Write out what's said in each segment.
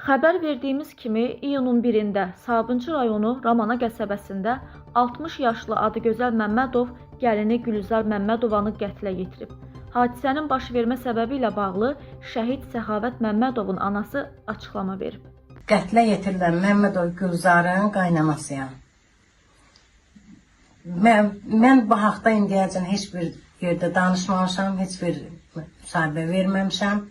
Xəbər verdiyimiz kimi iyunun 1-də Sabunçu rayonu Ramana qəsəbəsində 60 yaşlı Adıgözəl Məmmədov gəlini Gülzar Məmmədovanı qətlə yetirib. Hadisənin baş vermə səbəbi ilə bağlı şəhid Səxavət Məmmədovun anası açıqlama verib. Qətlə yetirilən Məmmədov Gülzarın qaynanasıyam. Mən bu haqda indiyəcən heç bir yerdə danışmamışam, heç bir müsahibə verməmişəm.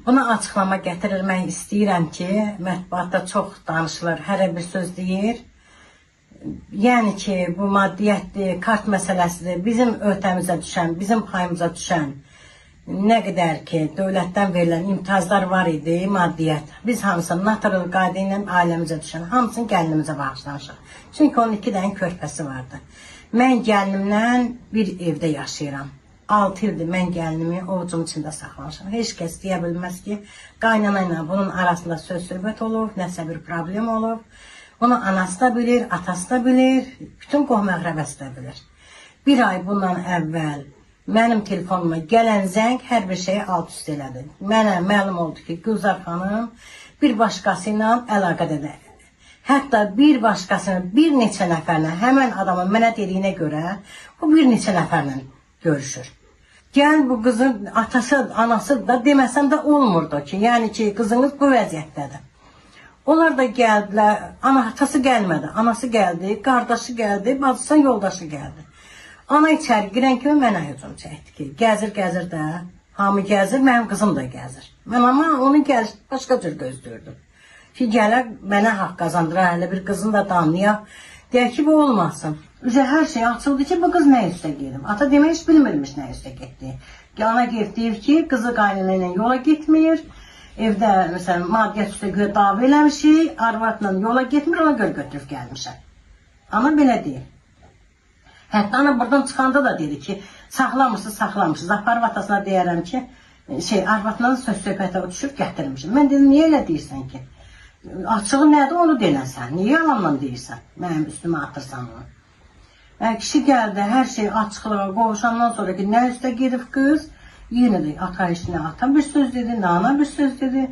Buna açıqlama gətirilmək istəyirəm ki, mətbuatda çox danışılır, hər bir söz deyir. Yəni ki, bu maddiyyətdir, kart məsələsidir, bizim öhdəmizə düşən, bizim payımıza düşən nə qədər ki, dövlətdən verilən imtiyazlar var idi, maddiyyət. Biz hamısını natural qayda ilə ailəmizə düşən, hamısını gəlinimizə bağışlamışıq. Çünki onun 2 dənə körpəsi vardı. Mən gəlinimlə bir evdə yaşayıram. 6 ildir mən gəlinimi ovucum içində saxlamışam. Heç kəs deyə bilməz ki, qaynana ilə bunun arasında söz-söhbət olub, nəsə bir problem olub. Bunu anası da bilir, atası da bilir, bütün qohum-əqrəbəsi də bilir. Bir ay bundan əvvəl mənim telefonuma gələn zəng hər bir şeyi alt-üst elədi. Mənə məlum oldu ki, Gülzar xanım bir başqası ilə əlaqədədir. Hətta bir başqasının bir neçə nəfərlə, həmən adamın mənə dediyinə görə, bu bir neçə nəfərlə görüşür. Gəl bu qızın atası, anası da deməsəm də olmurdu ki, yəni ki, qızınız bu vəziyyətdədir. Onlar da gəldilər, atası gəlmədi, anası gəldi, qardaşı gəldi, bacısı yoldaşı gəldi. Ana içəri girən kimi mənə hücum çəkdi ki, gəzir də, hamı gəzir, mənim qızım da gəzir. Mən amma onun gəlir, başqa cür gözlürdüm. Ki, gələr mənə haqq qazandırar, hələ bir qızını da damlayaq, deyək ki, bu olmasın. Üzə hər şey açıldı ki, bu qız nə üstə gedim. Ata demək heç bilmirmiş nə üstə getdi. Ana gelib deyir ki, qızı qaynana ilə yola getmir. Evdə, məsələn, maddiyyət üstə görə dava eləmişik, arvadla yola getmir, ona görə götürüb gəlmişəm. Ana belə deyir. Hətta ana buradan çıxanda da dedi ki, saxlamışsınız. Aparıb atasına deyərəm ki, arvadla söz-söhbətə düşüb gətirmişim. Mən dedim, niyə elə deyirsən ki? Açığı nədir, onu deyilən niyə yalanla deyirsən? Mənim üstümə atırsan onu. Kişi gəldi, hər şey açıqlığa qovuşandan sonra ki, nə üstə gedib qız, yenə də ata işinə atan bir söz dedi, nana bir söz dedi.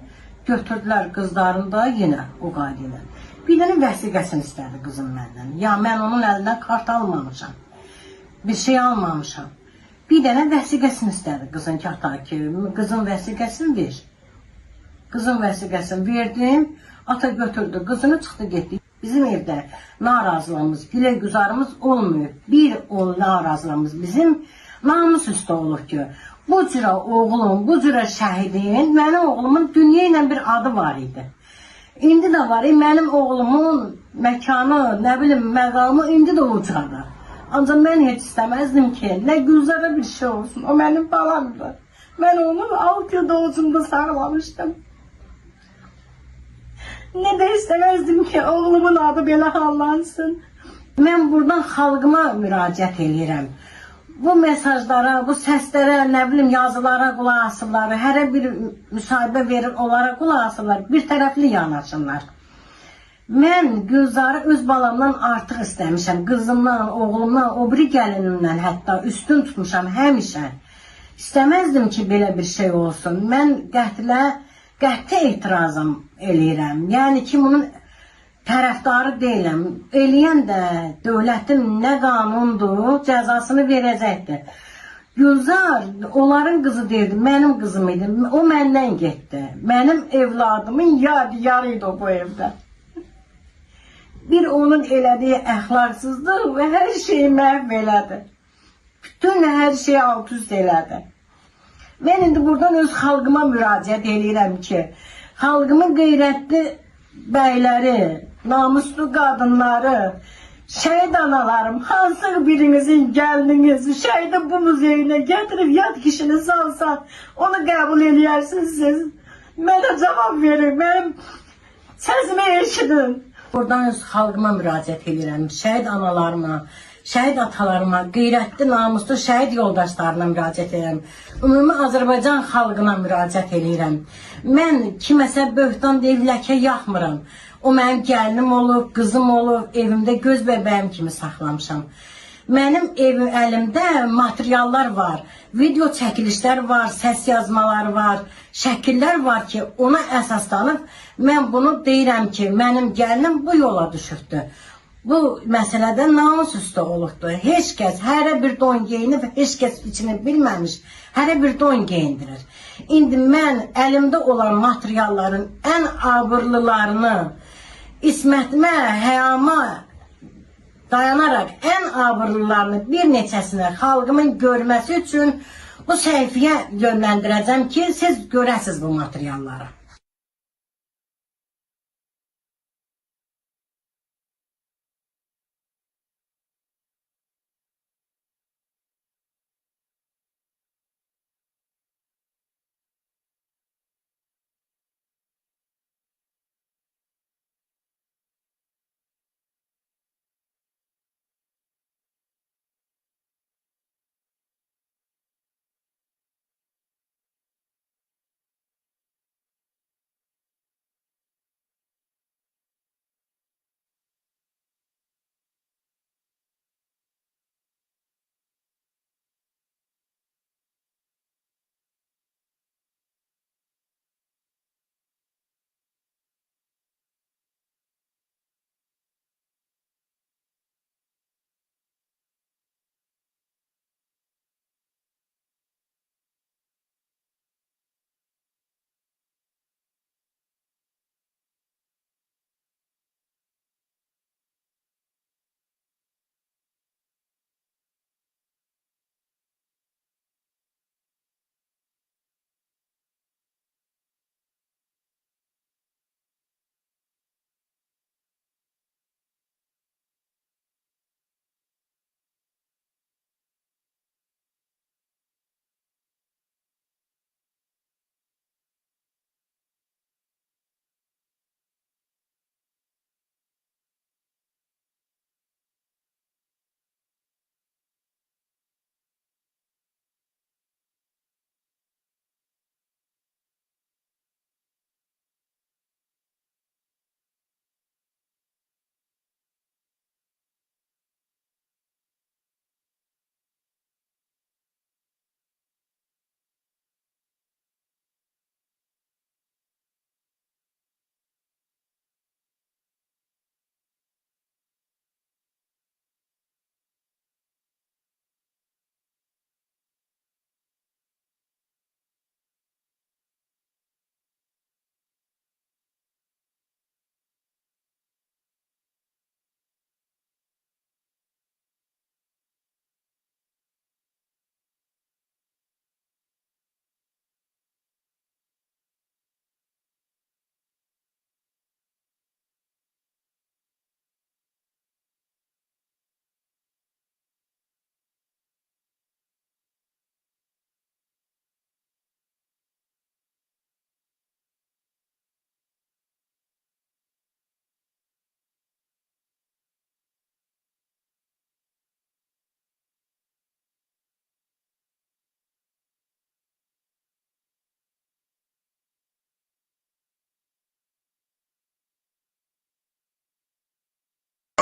Götürdülər qızlarını da yenə o qayda ilə. Bir dənə vəsiqəsini istədi qızım məndən. Ya mən onun əlindən kart almamışam, bir şey almamışam. Bir dənə vəsiqəsini istədi qızın ki, ata ki, qızın vəsiqəsini ver. Qızın vəsiqəsini verdim, ata götürdü, qızını çıxdı getdi. Bizim evdə narazılığımız, gülə-güzarımız olmuyor. Bir o narazılığımız bizim namus üstə olur ki, bu cürə oğlum, bu cürə şəhidin, mənim oğlumun dünya ilə bir adı var idi. İndi də var, mənim oğlumun məkanı, nə bilim, məqamı indi də ucadır. Ancaq mən heç istəməzdim ki, nə Gülzara bir şey olsun, o mənim balamdır. Mən onu 6 ildə ucumda saxlamışdım. Nə də istəməzdim ki, oğlumun adı belə hallansın. Mən buradan xalqıma müraciət edirəm. Bu mesajlara, bu səslərə, nə bilim, yazılara qulaq asırlar, hər bir müsahibə verir, onlara qulaq asırlar, bir tərəfli yanaşırlar. Mən Gülzarı öz balamdan artıq istəmişəm, qızımdan, oğlumdan, o biri gəlinimdən hətta üstün tutmuşam həmişə. İstəməzdim ki, belə bir şey olsun. Mən qəti etirazım eləyirəm. Yəni ki, bunun tərəfdarı deyiləm. Eləyən də dövlətin nə qanundur, cəzasını verəcəkdir. Gülzar, onların qızı deyildi, mənim qızım idi. O məndən getdi. Mənim evladımın yadigarı idi o bu evdə. Bir onun elədiyi əxlaqsızlıq və hər şeyi məhv elədi. Bütün hər şeyi alt-üst elədi. Mən indi buradan öz xalqıma müraciət edirəm ki, xalqımın qeyrətli bəyləri, namuslu qadınları, şəhid analarım, hansı birinizin gəlininiz şəhidi bu muzeyinə gətirib yad kişini salsa, onu qəbul edərsiniz siz. Mənə cavab verin, mənim səsimi eşidin. Buradan öz xalqıma müraciət edirəm, şəhid analarıma, şəhid atalarıma, qeyrətli, namuslu şəhid yoldaşlarına müraciət edirəm. Ümumi Azərbaycan xalqına müraciət edirəm. Mən kiməsə böhtan deyib ləkə yaxmıram. O mənim gəlinim olub, qızım olub, evimdə göz bəbəyim kimi saxlamışam. Mənim əlimdə materiallar var, video çəkilişlər var, səs yazmalar var, şəkillər var ki, ona əsaslanıb mən bunu deyirəm ki, mənim gəlinim bu yola düşübdür. Bu məsələdə namus üstə olubdur. Heç kəs hərə bir don geyinib, heç kəs içini bilməmiş, hərə bir don geyindirir. İndi mən əlimdə olan materialların ən abırlılarını, ismətimə, həyama dayanaraq ən abırlılarını bir neçəsinə xalqımın görməsi üçün bu səhifəyə yönləndirəcəm ki, siz görəsiniz bu materialları.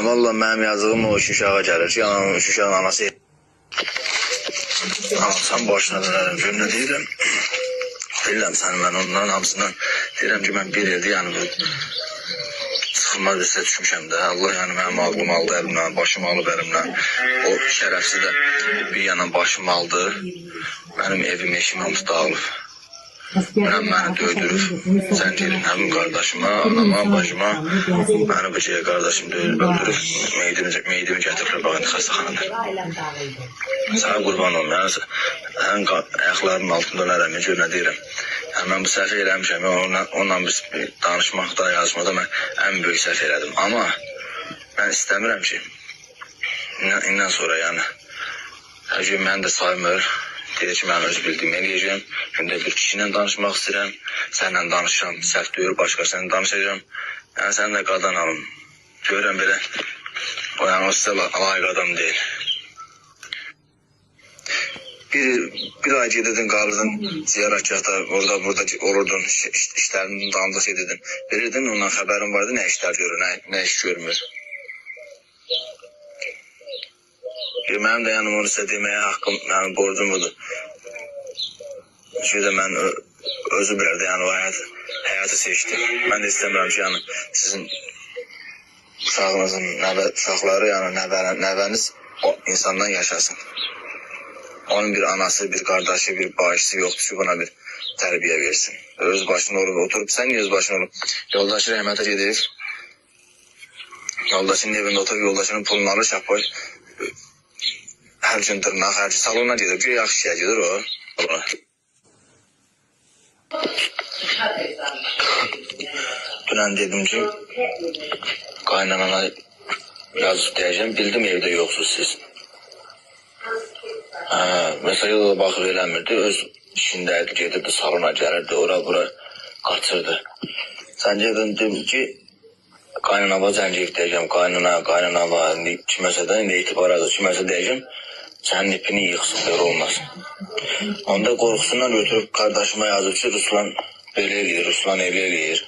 Valla mənim yazığım o üç uşağa gəlir ki, üç uşağın anası anasam başına dönərəm, gör nə deyirəm. Bilirəm səni mən onların hamısından deyirəm ki, mən bir ildir yəni bu sıxılmaz bir sizə düşmüşəm də. Allah yəni mənim ağlım aldı əlimdən, başım alıb əlimdən. O şərəfsiz də bir yana başım aldı, mənim evim, eşim hamısı dağılıb. Məni döydürüb, zəncirin həmin qardaşıma, anama, bacıma, məni bıcıya qardaşım döyülüb, öldürüb, meydimi gətiriblər, bax, indi xəstəxanada. Sənə qurban olum, yəni, həmin ayaqlarımın altında ölərəm, gör nə deyirəm. Yəni, mən bu səhv eləmişəm, onunla biz danışmaqda, yazmada mən ən böyük səhv elədim. Amma mən istəmirəm ki, indən sonra, yəni, hər gün məni də saymır. Deyir ki, mən öz bildiyimi eləyəcəm. Gündə bir kişi ilə danışmaq istəyirəm. Sənlə danışacam, səhv deyir, başqasıyla danışacam. Yəni, sən də qadan alın. Görürəm belə, o sizə layiq adam deyil. Bir ay gedirdin, qalırdın ziyarətgahda, orada, burada olurdun, işlərinin dalında edirdin. Verirdin, ondan xəbərin vardı, nə işlər görür, nə iş görmür. Mənim də yəni onu sizə deməyə haqqım, yəni borcum budur. Çünki də mən özü bilərdi, yəni o həyatı seçdi. Mən də istəmirəm ki, yəni sizin uşağınızın, uşaqları, yəni nəvəniz o insandan yaşasın. Onun bir anası, bir qardaşı, bir bağışçısı yoxdur ki, buna bir tərbiyə versin. Öz başına olub oturub, sən niyə öz başına olub? Yoldaşı rəhmətə gedib, yoldaşının evində oturub, yoldaşının pulunu alır, şapoy. Hər gün dırnaq, hər gün salona gedir, bir yaxşı işə gedir o. Dünən dedim ki, qaynanana yazıb deyəcəm, bildim evdə yoxsuz siz. Məsələ da baxıb eləmirdi, öz işindəydi, gedirdi, salona gəlirdi, ora-bura qaçırdı. Sən gedin, dedim ki, qaynanava zəncəyib deyəcəm, qaynanava, kiməsə də, indi etibar azı, kiməsə deyəcəm, sənin ipini yıxsın, belə olmasın. Onda qorxusundan götürüb qardaşıma yazıb ki, Ruslan belə eləyir, Ruslan elə eləyir.